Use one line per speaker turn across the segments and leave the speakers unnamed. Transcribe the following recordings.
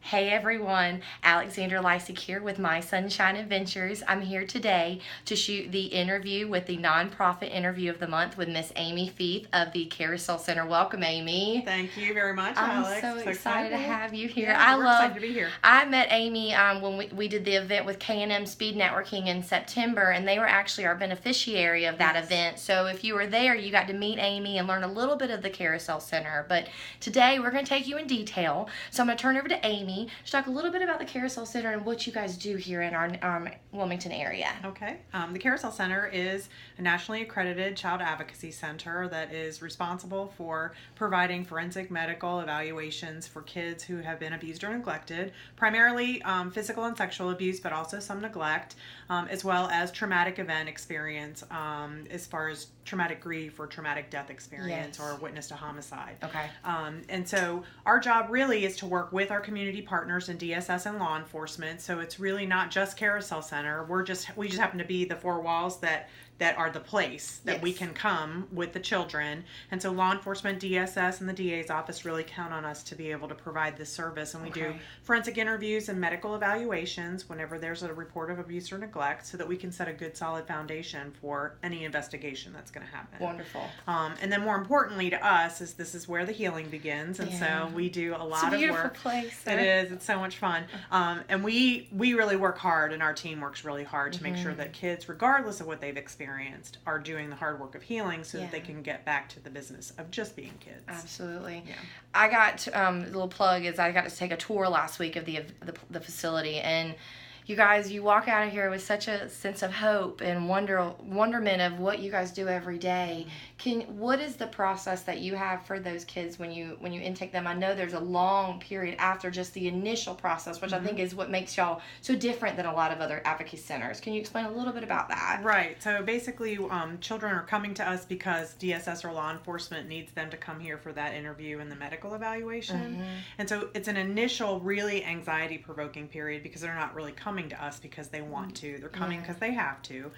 Hey everyone, Alexandra Lysick here with My Sunshine Adventures. I'm here today to shoot the interview with the nonprofit interview of the month with Miss Amy Feith of the Carousel Center. Welcome, Amy.
Thank you very much,
I'm
Alex.
so excited to have you here.
Yeah, we're excited to be here.
I met Amy when we did the event with K&M Speed Networking in September, and they were actually our beneficiary of that event. So if you were there, you got to meet Amy and learn a little bit of the Carousel Center. But today we're going to take you in detail. So I'm going to turn over to Amy to talk a little bit about the Carousel Center and what you guys do here in our Wilmington area.
Okay. The Carousel Center is a nationally accredited child advocacy center that is responsible for providing forensic medical evaluations for kids who have been abused or neglected, primarily physical and sexual abuse, but also some neglect, as well as traumatic event experience, as far as traumatic grief or traumatic death experience or witness to homicide.
Okay.
And so our job really is to work with our community partners in DSS and law enforcement. So it's really not just Carousel Center. We just happen to be the four walls that are the place that we can come with the children. And so law enforcement, DSS, and the DA's office really count on us to be able to provide this service. And we do forensic interviews and medical evaluations whenever there's a report of abuse or neglect, so that we can set a good solid foundation for any investigation that's going to happen.
Wonderful.
And then more importantly to us is this is where the healing begins. And so we do a lot of work.
It's a beautiful place.
It is. It's so much fun. And we really work hard, and our team works really hard to make sure that kids, regardless of what they've experienced, are doing the hard work of healing so that they can get back to the business of just being kids.
Absolutely.
Yeah.
I got a little plug is I got to take a tour last week of the facility, and you guys, you walk out of here with such a sense of hope and wonderment of what you guys do every day. What is the process that you have for those kids when you intake them? I know there's a long period after just the initial process, which I think is what makes y'all so different than a lot of other advocacy centers. Can you explain a little bit about that?
Right. So basically, children are coming to us because DSS or law enforcement needs them to come here for that interview and the medical evaluation. And so it's an initial, really anxiety-provoking period because they're not really coming to us because they want to. They're coming because they have to.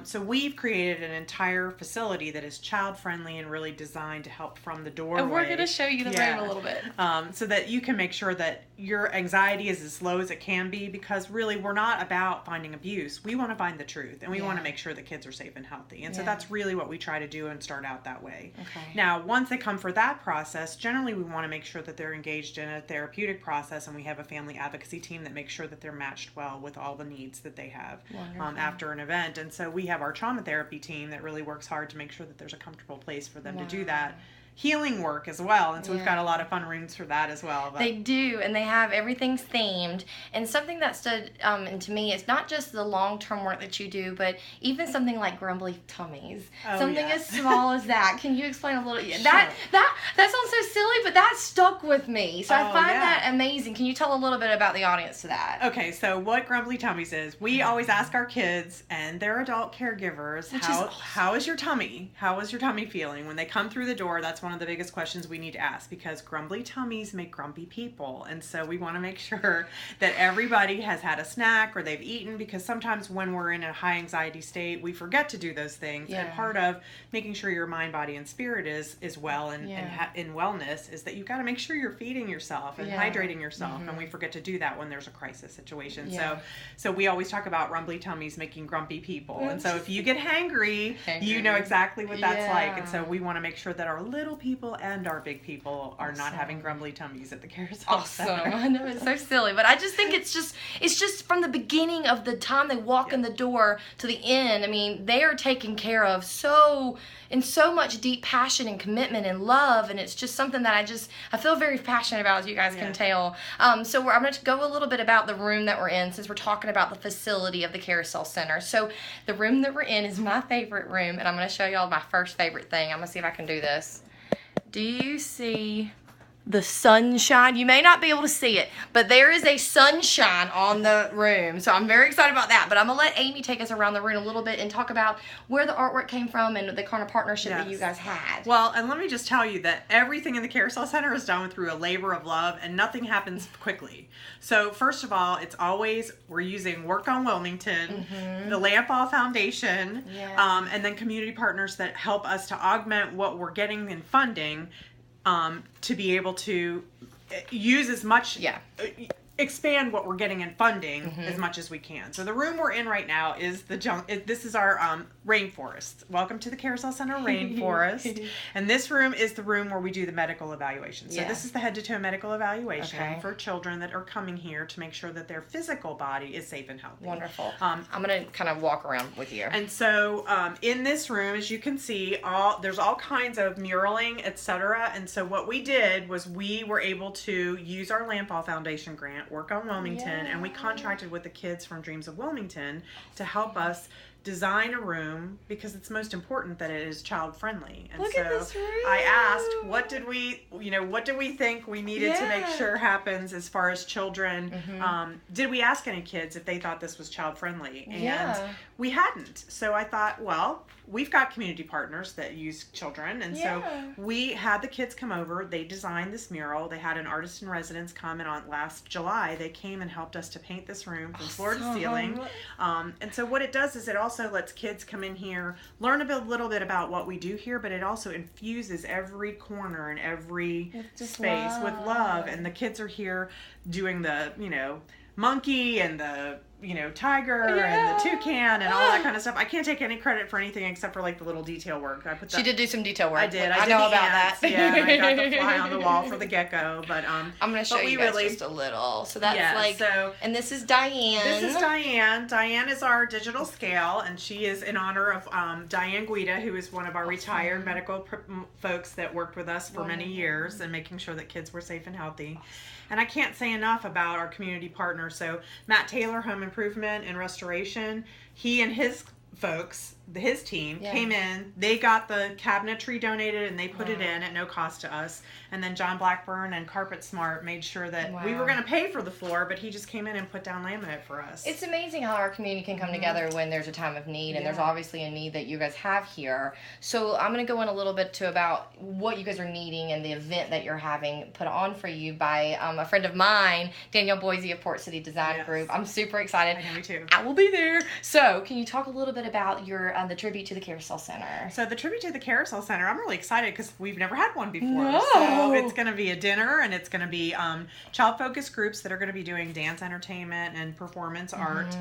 So we've created an entire facility that is child-friendly and really designed to help from the doorway.
And we're going to show you the room a little bit.
So that you can make sure that your anxiety is as low as it can be, because really we're not about finding abuse. We want to find the truth, and we want to make sure that kids are safe and healthy. And so that's really what we try to do and start out that way.
Okay.
Now, once they come for that process, generally we want to make sure that they're engaged in a therapeutic process, and we have a family advocacy team that makes sure that they're matched well with all the needs that they have after an event. And so we have our trauma therapy team that really works hard to make sure that there's a comfortable place for them to do that healing work as well. And so we've got a lot of fun rooms for that as well. But
they do, and they have everything's themed. And something that stood and to me, it's not just the long-term work that you do, but even something like grumbly tummies. Something as small as that. Can you explain a little? That sounds so silly, but that stuck with me. So I find that amazing. Can you tell a little bit about the audience to that?
Okay, so what grumbly tummies is, we always ask our kids and their adult caregivers, how is your tummy? How is your tummy feeling? When they come through the door, that's one of the biggest questions we need to ask, because grumbly tummies make grumpy people. And so we want to make sure that everybody has had a snack or they've eaten, because sometimes when we're in a high anxiety state, we forget to do those things. And part of making sure your mind, body, and spirit is well and in wellness is that you've got to make sure you're feeding yourself and hydrating yourself. And we forget to do that when there's a crisis situation. So we always talk about grumbly tummies making grumpy people. And so if you get hangry, you know exactly what that's like. And so we want to make sure that our little people and our big people are not having grumbly tummies at the Carousel Center.
I know, it's so silly, but I just think it's just from the beginning of the time they walk in the door to the end. I mean, they are taken care of in so much deep passion and commitment and love, and it's just something that I feel very passionate about, as you guys can tell. So I'm going to go a little bit about the room that we're in, since we're talking about the facility of the Carousel Center. So the room that we're in is my favorite room, and I'm going to show y'all my first favorite thing. I'm going to see if I can do this. Do you see the sunshine? You may not be able to see it, but there is a sunshine on the room. So I'm very excited about that. But I'm going to let Amy take us around the room a little bit and talk about where the artwork came from and the kind of partnership that you guys had.
Well, and let me just tell you that everything in the Carousel Center is done through a labor of love, and nothing happens quickly. So first of all, it's always, we're using Work on Wilmington, the Lamp-All Foundation, and then community partners that help us to augment what we're getting in funding to be able to use as much expand what we're getting in funding as much as we can. So the room we're in right now is this is our rainforest. Welcome to the Carousel Center rainforest. And this room is the room where we do the medical evaluation. So this is the head to toe medical evaluation for children that are coming here to make sure that their physical body is safe and healthy.
Wonderful. I'm going to kind of walk around with you.
And so in this room, as you can see, there's all kinds of muraling, etc. And so what we did was we were able to use our Lampall Foundation grant, work on Wilmington, and we contracted with the kids from Dreams of Wilmington to help us design a room, because it's most important that it is child friendly. And
Look
so
at this room.
I asked, what did we think we needed to make sure happens as far as children? Did we ask any kids if they thought this was child friendly? And we hadn't. So I thought, well, we've got community partners that use children, and so we had the kids come over. They designed this mural. They had an artist in residence come in on last July. They came and helped us to paint this room from floor to ceiling. And so what it does is it also lets kids come in here, learn a little bit about what we do here, but it also infuses every corner and every space with love. And the kids are here doing the, monkey and the tiger and the toucan and all that kind of stuff. I can't take any credit for anything except for like the little detail work.
She did do some detail work.
I did.
I know about that.
Yeah, and I got the fly on the wall for the gecko. But
I'm gonna show you guys just a little. So that's and this is Diane.
This is Diane. Diane is our digital scale, and she is in honor of Diane Guida, who is one of our retired medical folks that worked with us for many years and making sure that kids were safe and healthy. And I can't say enough about our community partners. So Matt Taylor, Home Improvement and Restoration, he and his folks, his team, came in. They got the cabinetry donated and they put it in at no cost to us. And then John Blackburn and Carpet Smart made sure that we were going to pay for the floor, but he just came in and put down laminate for us.
It's amazing how our community can come together when there's a time of need, and there's obviously a need that you guys have here. So I'm going to go in a little bit about what you guys are needing and the event that you're having put on for you by a friend of mine, Danielle Boise of Port City Design Group. I'm super excited.
I know, me too.
I will be there. So can you talk a little bit about your the tribute to the Carousel Center?
So the tribute to the Carousel Center, I'm really excited because we've never had one before. So it's going to be a dinner, and it's going to be child-focused groups that are going to be doing dance entertainment and performance art.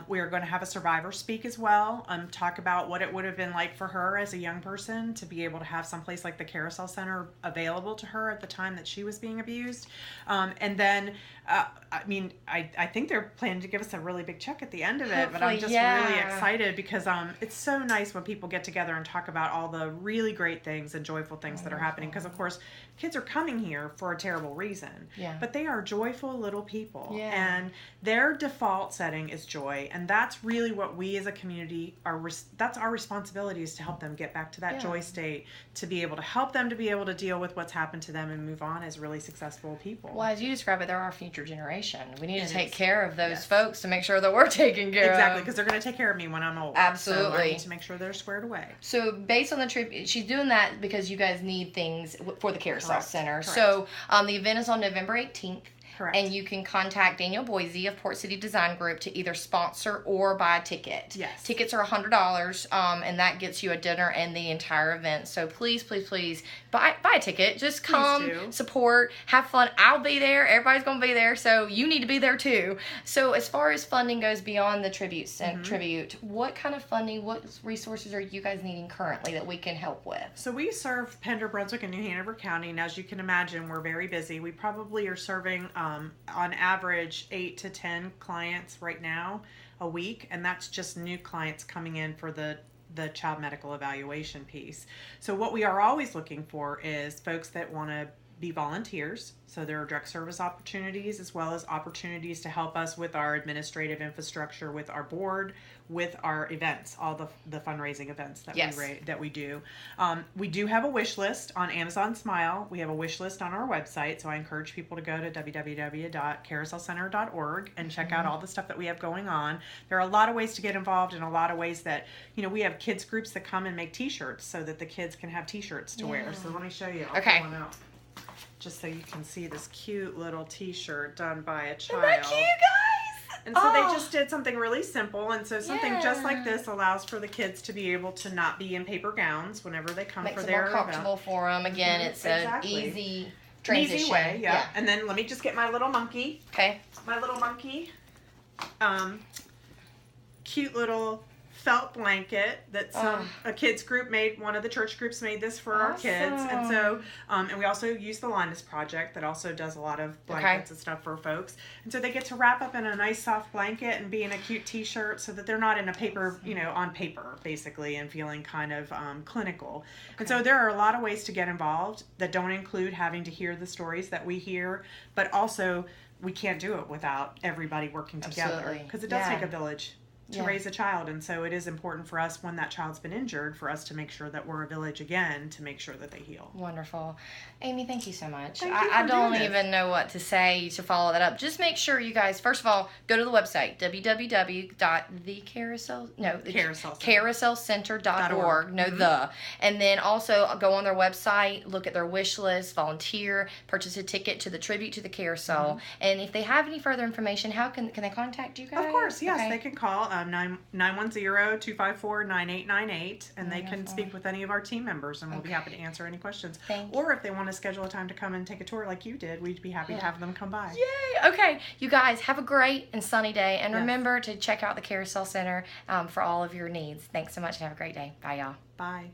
We are going to have a survivor speak as well, talk about what it would have been like for her as a young person to be able to have someplace like the Carousel Center available to her at the time that she was being abused. And then, I think they're planning to give us a really big check at the end of it, but I'm just really excited because it's so nice when people get together and talk about all the really great things and joyful things that are happening, because of course kids are coming here for a terrible reason, but they are joyful little people, and their default setting is joy, and that's really what we as a community that's our responsibility, is to help them get back to that joy state, to be able to help them to be able to deal with what's happened to them and move on as really successful people.
Well, as you describe it, they're our future generation. We need to take care of those folks to make sure that we're taken care of.
Exactly, because they're going to take care of me when I'm old.
Absolutely.
So I need to make sure they're squared away.
So based on the trip, she's doing that because you guys need things for the Carousel Center. Correct. So the event is on November 18th.
Correct.
And you can contact Danielle Boise of Port City Design Group to either sponsor or buy a ticket.
Yes.
Tickets are $100, and that gets you a dinner and the entire event. So please, please, please buy a ticket. Just come, support, have fun. I'll be there. Everybody's going to be there, so you need to be there too. So as far as funding goes beyond the tribute, what kind of funding, what resources are you guys needing currently that we can help with?
So we serve Pender, Brunswick, and New Hanover County, and as you can imagine, we're very busy. We probably are serving on average 8 to 10 clients right now a week, and that's just new clients coming in for the child medical evaluation piece. So what we are always looking for is folks that want to be volunteers. So there are direct service opportunities as well as opportunities to help us with our administrative infrastructure, with our board, with our events, all the fundraising events that we do. We do have a wish list on Amazon Smile. We have a wish list on our website, so I encourage people to go to www.carouselcenter.org and check out all the stuff that we have going on. There are a lot of ways to get involved, and a lot of ways that, we have kids groups that come and make t-shirts so that the kids can have t-shirts to wear. So let me show you. I'll pull one out, just so you can see this cute little t-shirt done by a child.
Isn't that cute, guys?
And so they just did something really simple, and so something just like this allows for the kids to be able to not be in paper gowns whenever they come for their event.
Makes it more comfortable for them. Again, it's an easy transition.
An easy way, yeah. And then let me just get my little monkey.
Okay.
My little monkey. Cute little felt blanket that a kids group made. One of the church groups made this for our kids, and so and we also use the Linus Project that also does a lot of blankets and stuff for folks, and so they get to wrap up in a nice soft blanket and be in a cute T-shirt so that they're not in a paper, on paper basically, and feeling kind of clinical. And so there are a lot of ways to get involved that don't include having to hear the stories that we hear, but also we can't do it without everybody working together, because it does take a village to raise a child, and so it is important for us when that child's been injured for us to make sure that we're a village again to make sure that they heal.
Wonderful. Amy, thank you so much.
I
don't even know what to say to follow that up. Just make sure you guys, first of all, go to the website, carouselcenter.org, and then also go on their website, look at their wish list, volunteer, purchase a ticket to the tribute to the carousel, and if they have any further information, how can they contact you guys?
Of course, yes, they can call 910-254-9898, and they can speak with any of our team members, and we'll be happy to answer any questions. Or if they want to schedule a time to come and take a tour like you did, we'd be happy to have them come by.
Yay! Okay, you guys have a great and sunny day, and remember to check out the Carousel Center for all of your needs. Thanks so much, and have a great day. Bye, y'all.
Bye.